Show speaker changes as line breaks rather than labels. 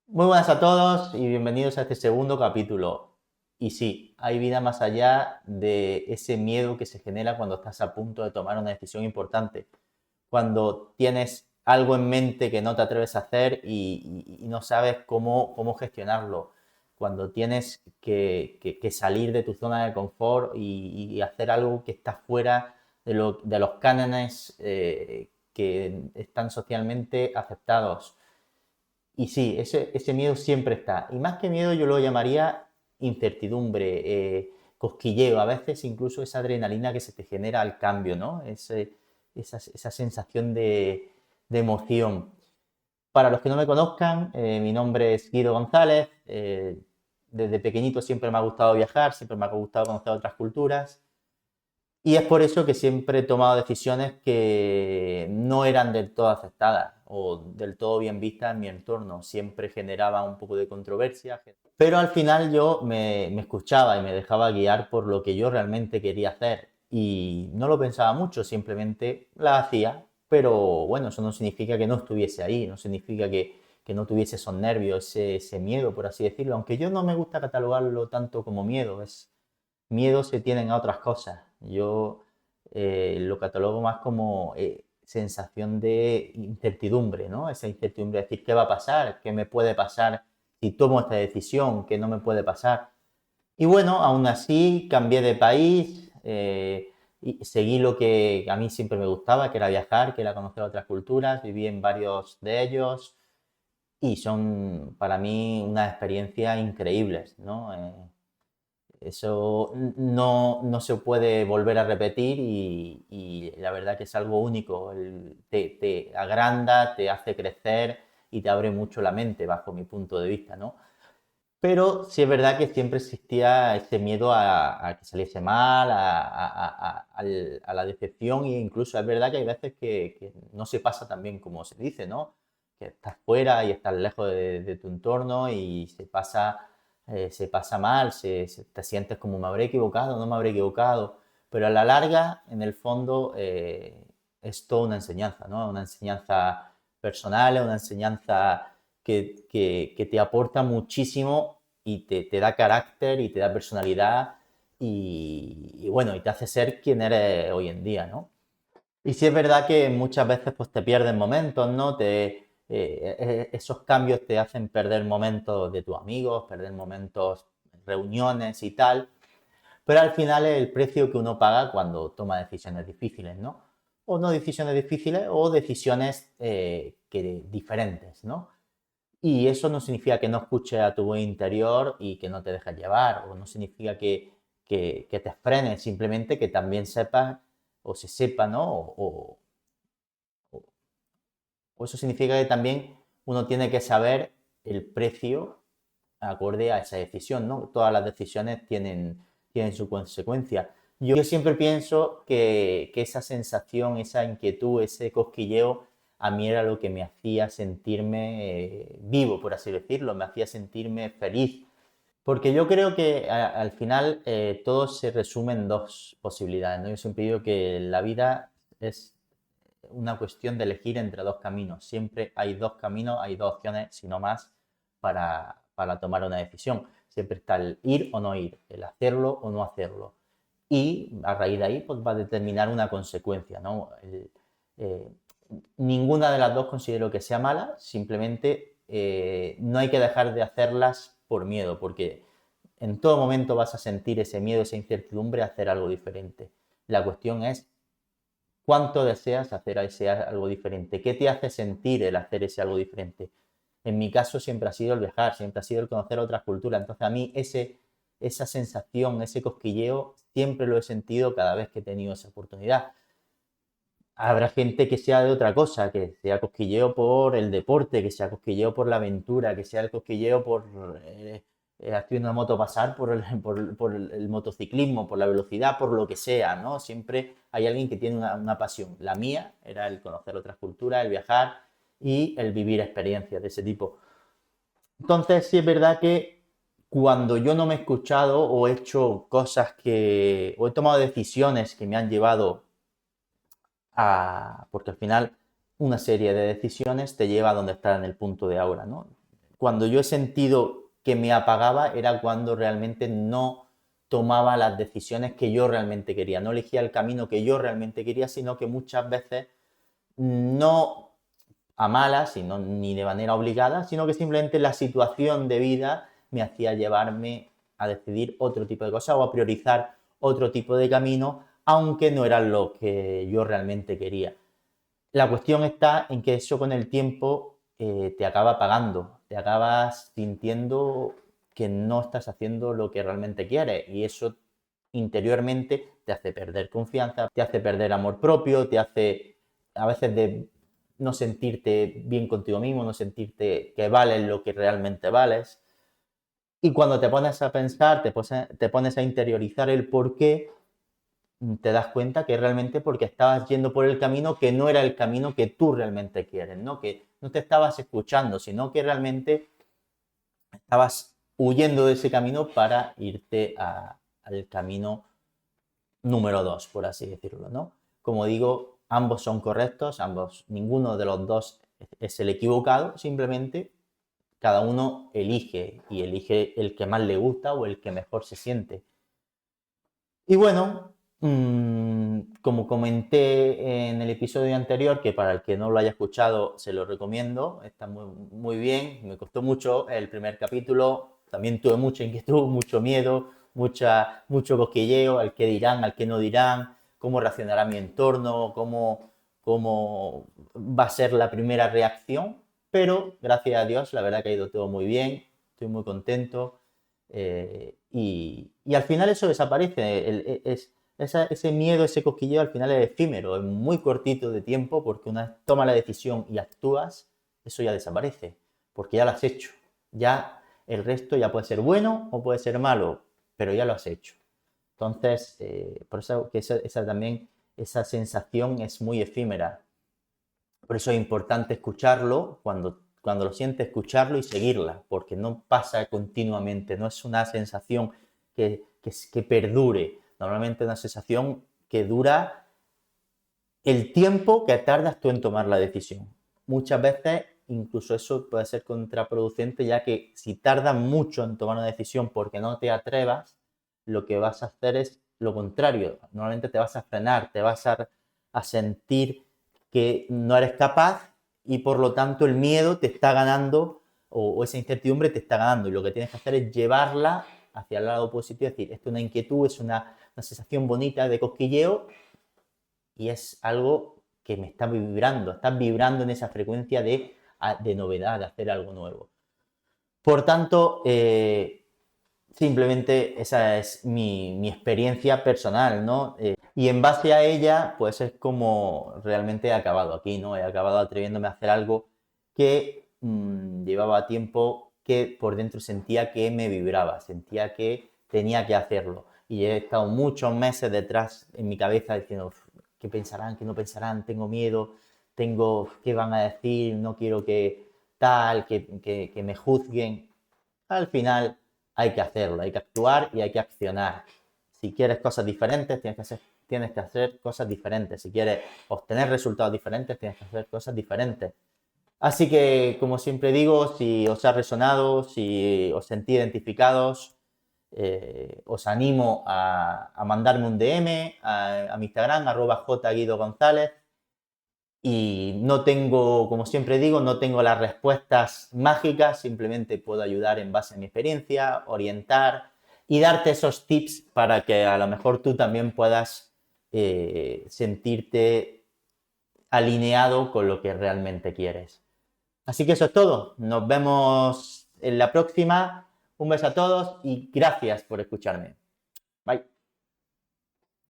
Muy buenas a todos y bienvenidos a este segundo capítulo. Y sí, hay vida más allá de ese miedo que se genera cuando estás a punto de tomar una decisión importante, cuando tienes algo en mente que no te atreves a hacer y no sabes cómo gestionarlo, cuando tienes que salir de tu zona de confort y hacer algo que está fuera de los cánones que están socialmente aceptados. Y sí, ese miedo siempre está. Y más que miedo yo lo llamaría incertidumbre, cosquilleo, a veces incluso esa adrenalina que se te genera al cambio, ¿no? Esa sensación de emoción. Para los que no me conozcan, mi nombre es Guido González. Desde pequeñito siempre me ha gustado viajar, siempre me ha gustado conocer otras culturas. Y es por eso que siempre he tomado decisiones que no eran del todo aceptadas o del todo bien vistas en mi entorno. Siempre generaba un poco de controversia. Pero al final yo me escuchaba y me dejaba guiar por lo que yo realmente quería hacer. Y no lo pensaba mucho, simplemente la hacía. Pero bueno, eso no significa que no estuviese ahí, no significa que no tuviese esos nervios, ese miedo, por así decirlo. Aunque yo no me gusta catalogarlo tanto como miedo, miedo se tienen a otras cosas. Yo lo catalogo más como sensación de incertidumbre, ¿no? Esa incertidumbre de decir, ¿qué va a pasar? ¿Qué me puede pasar si tomo esta decisión? ¿Qué no me puede pasar? Y bueno, aún así cambié de país, y seguí lo que a mí siempre me gustaba, que era viajar, que era conocer otras culturas, viví en varios de ellos y son para mí unas experiencias increíbles, ¿no? Eso no se puede volver a repetir y la verdad que es algo único. Te agranda, te hace crecer y te abre mucho la mente, bajo mi punto de vista, ¿no? Pero sí es verdad que siempre existía ese miedo a que saliese mal, a la decepción e incluso es verdad que hay veces que no se pasa tan bien como se dice, ¿no? Que estás fuera y estás lejos de tu entorno y se pasa mal, te sientes como me habré equivocado, no me habré equivocado, pero a la larga, en el fondo, es toda una enseñanza, ¿no? Una enseñanza personal, una enseñanza que te aporta muchísimo y te da carácter y te da personalidad y bueno, y te hace ser quien eres hoy en día, ¿no? Y sí es verdad que muchas veces pues te pierdes momentos, ¿no? Esos cambios te hacen perder momentos de tus amigos, perder momentos, reuniones y tal, pero al final es el precio que uno paga cuando toma decisiones difíciles, ¿no? O no decisiones difíciles o decisiones diferentes, ¿no? Y eso no significa que no escuches a tu voz interior y que no te dejes llevar, o no significa que te frenes, simplemente que también sepas o se sepa, ¿no? O eso significa que también uno tiene que saber el precio acorde a esa decisión, ¿no? Todas las decisiones tienen su consecuencia. Yo siempre pienso que esa sensación, esa inquietud, ese cosquilleo, a mí era lo que me hacía sentirme vivo, por así decirlo, me hacía sentirme feliz. Porque yo creo que al final todo se resume en dos posibilidades, ¿no? Yo siempre digo que la vida es una cuestión de elegir entre dos caminos. Siempre hay dos caminos, hay dos opciones, si no más, para tomar una decisión. Siempre está el ir o no ir, el hacerlo o no hacerlo. Y a raíz de ahí pues, va a determinar una consecuencia, ¿no? Eh, Ninguna de las dos considero que sea mala, simplemente no hay que dejar de hacerlas por miedo, porque en todo momento vas a sentir ese miedo, esa incertidumbre a hacer algo diferente. La cuestión es cuánto deseas hacer ese algo diferente, qué te hace sentir el hacer ese algo diferente. En mi caso siempre ha sido el viajar, siempre ha sido el conocer otras culturas, entonces a mí esa sensación, ese cosquilleo, siempre lo he sentido cada vez que he tenido esa oportunidad. Habrá gente que sea de otra cosa, que sea cosquilleo por el deporte, que sea cosquilleo por la aventura, que sea el cosquilleo por hacer una moto pasar, por el motociclismo, por la velocidad, por lo que sea, ¿no? Siempre hay alguien que tiene una pasión. La mía era el conocer otras culturas, el viajar y el vivir experiencias de ese tipo. Entonces, sí es verdad que cuando yo no me he escuchado o he hecho cosas o he tomado decisiones que me han llevado porque al final una serie de decisiones te lleva a donde estás en el punto de ahora, ¿no? cuando yo he sentido que me apagaba era cuando realmente no tomaba las decisiones que yo realmente quería, no elegía el camino que yo realmente quería, sino que muchas veces no a malas, sino, ni de manera obligada, sino que simplemente la situación de vida me hacía llevarme a decidir otro tipo de cosas o a priorizar otro tipo de camino, aunque no era lo que yo realmente quería. La cuestión está en que eso con el tiempo te acaba pagando, te acabas sintiendo que no estás haciendo lo que realmente quieres y eso interiormente te hace perder confianza, te hace perder amor propio, te hace a veces de no sentirte bien contigo mismo, no sentirte que vales lo que realmente vales. Y cuando te pones a pensar, te pones a interiorizar el por qué, te das cuenta que realmente porque estabas yendo por el camino que no era el camino que tú realmente quieres, ¿no? Que no te estabas escuchando, sino que realmente estabas huyendo de ese camino para irte al camino número 2, por así decirlo, ¿no? Como digo, ambos son correctos, ninguno de los dos es el equivocado, simplemente cada uno elige y elige el que más le gusta o el que mejor se siente. Y bueno, como comenté en el episodio anterior, que para el que no lo haya escuchado se lo recomiendo, está muy, muy bien, me costó mucho el primer capítulo, también tuve mucha inquietud, mucho miedo, mucho cosquilleo, al qué dirán, al qué no dirán, cómo reaccionará mi entorno, cómo va a ser la primera reacción, pero gracias a Dios la verdad que ha ido todo muy bien, estoy muy contento. Y al final eso desaparece, ese miedo, ese cosquilleo al final es efímero, es muy cortito de tiempo porque una vez tomas la decisión y actúas, eso ya desaparece, porque ya lo has hecho. Ya el resto ya puede ser bueno o puede ser malo, pero ya lo has hecho. Entonces, por eso que también esa sensación es muy efímera. Por eso es importante escucharlo, cuando lo sientes, escucharlo y seguirla, porque no pasa continuamente, no es una sensación que perdure. Normalmente es una sensación que dura el tiempo que tardas tú en tomar la decisión. Muchas veces incluso eso puede ser contraproducente, ya que si tardas mucho en tomar una decisión porque no te atrevas, lo que vas a hacer es lo contrario. Normalmente te vas a frenar, te vas a sentir que no eres capaz y por lo tanto el miedo te está ganando o esa incertidumbre te está ganando y lo que tienes que hacer es llevarla hacia el lado positivo, es decir, esto es una inquietud, es una sensación bonita de cosquilleo y es algo que me está vibrando, estás vibrando en esa frecuencia de novedad, de hacer algo nuevo. Por tanto, simplemente esa es mi experiencia personal, ¿no? Y en base a ella, pues es como realmente he acabado aquí, ¿no? He acabado atreviéndome a hacer algo que llevaba tiempo que por dentro sentía que me vibraba, sentía que tenía que hacerlo. Y he estado muchos meses detrás en mi cabeza diciendo, ¿qué pensarán? ¿Qué no pensarán? Tengo miedo, ¿qué van a decir? No quiero que tal, que me juzguen. Al final hay que hacerlo, hay que actuar y hay que accionar. Si quieres cosas diferentes, tienes que hacer cosas diferentes. Si quieres obtener resultados diferentes, tienes que hacer cosas diferentes. Así que, como siempre digo, si os ha resonado, si os sentís identificados, os animo a mandarme un DM a mi Instagram, @jguidogonzález. Y no tengo, como siempre digo, no tengo las respuestas mágicas, simplemente puedo ayudar en base a mi experiencia, orientar y darte esos tips para que a lo mejor tú también puedas sentirte alineado con lo que realmente quieres. Así que eso es todo. Nos vemos en la próxima. Un beso a todos y gracias por escucharme. Bye.